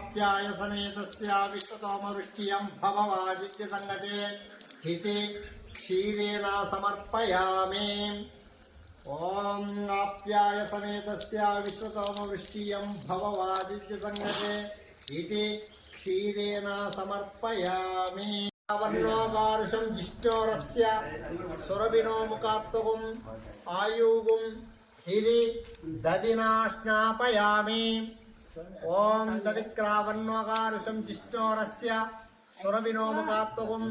आप्याय समेतस्य विश्वतोमवृष्टियं भववादित्य संगते हिते क्षीरेण समर्पयामि। ओम आप्याय समेतस्य विश्वतोमवृष्टियं भववादित्य संगते हिते क्षीरेण समर्पयामि। वर्णोगारुषं जिष्णोरस्य सुरभिनो मुखात्मकम् आयुगुं हिरि दधिना स्नापयामि। ओम दधिक्रावर्णोगारुषं जिष्णोरस्य सुरभिनो मुखात्मकम्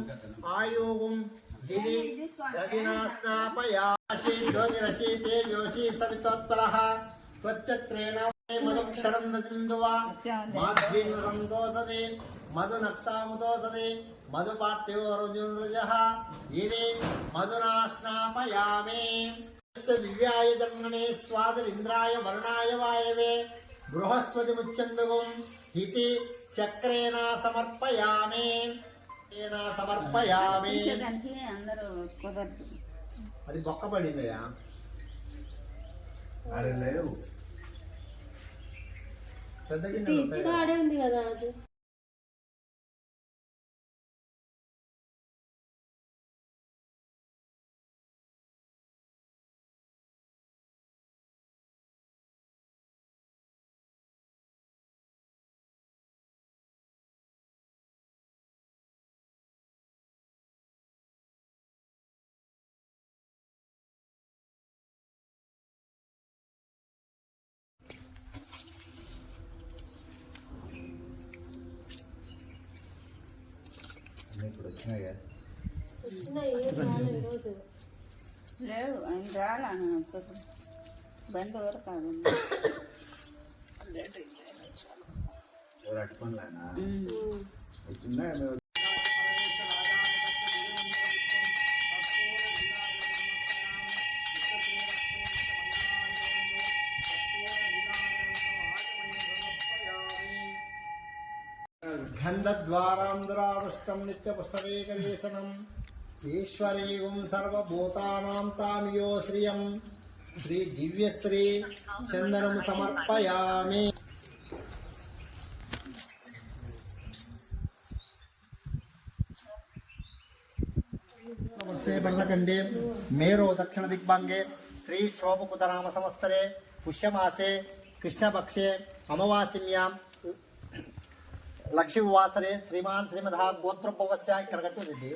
आयुगुं हिरि दधिना स्नापयामि। ज्योतिरसि तेजोषि सवितोत्पलः त्वच्चत्रेण मधुक्षरं दसिन्धुवा माध्वीं सन्तोषते मधुनक्तामुदोषते मधुपाठ्योर्जुनरजः यदि मधुना स्नापयामि। दिव्याय जन्मने स्वादरिन्द्राय वरुणाय वायवे बृहस्पतिमुच्चन्दुगुं हिति चक्रेण समर्पयामि। అది బొక్కబడిందయ్యా అరే లేవు పెద్ద గిన్నె ఆడే ఉంది కదా అది లేవు ఆయన రాలా బండి వరకు కాదు गन्धद्वारान्दरावृष्टं नित्यपुष्पवेकदेशनम् ईश्वरेगुं सर्वभूतानां तामियो श्रियं श्री दिव्यश्री चन्दनं समर्पयामि। वर्षे मेरो दक्षिण दिग्भागे श्री शोभकुतनाम संवत्सरे पुष्यमासे कृष्णपक्षे अमावास्यां लक्ष्मी वासरे श्रीमान श्रीमद् गोत्रोद्भवस्य ఇక్కడ కట్టింది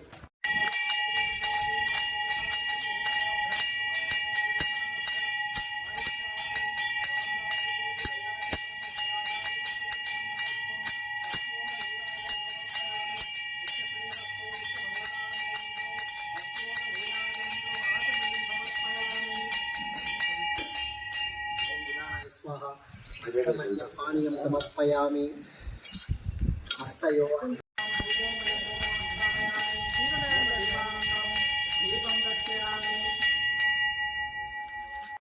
स्वाहा पानीयं समर्पयामि। हस्तयो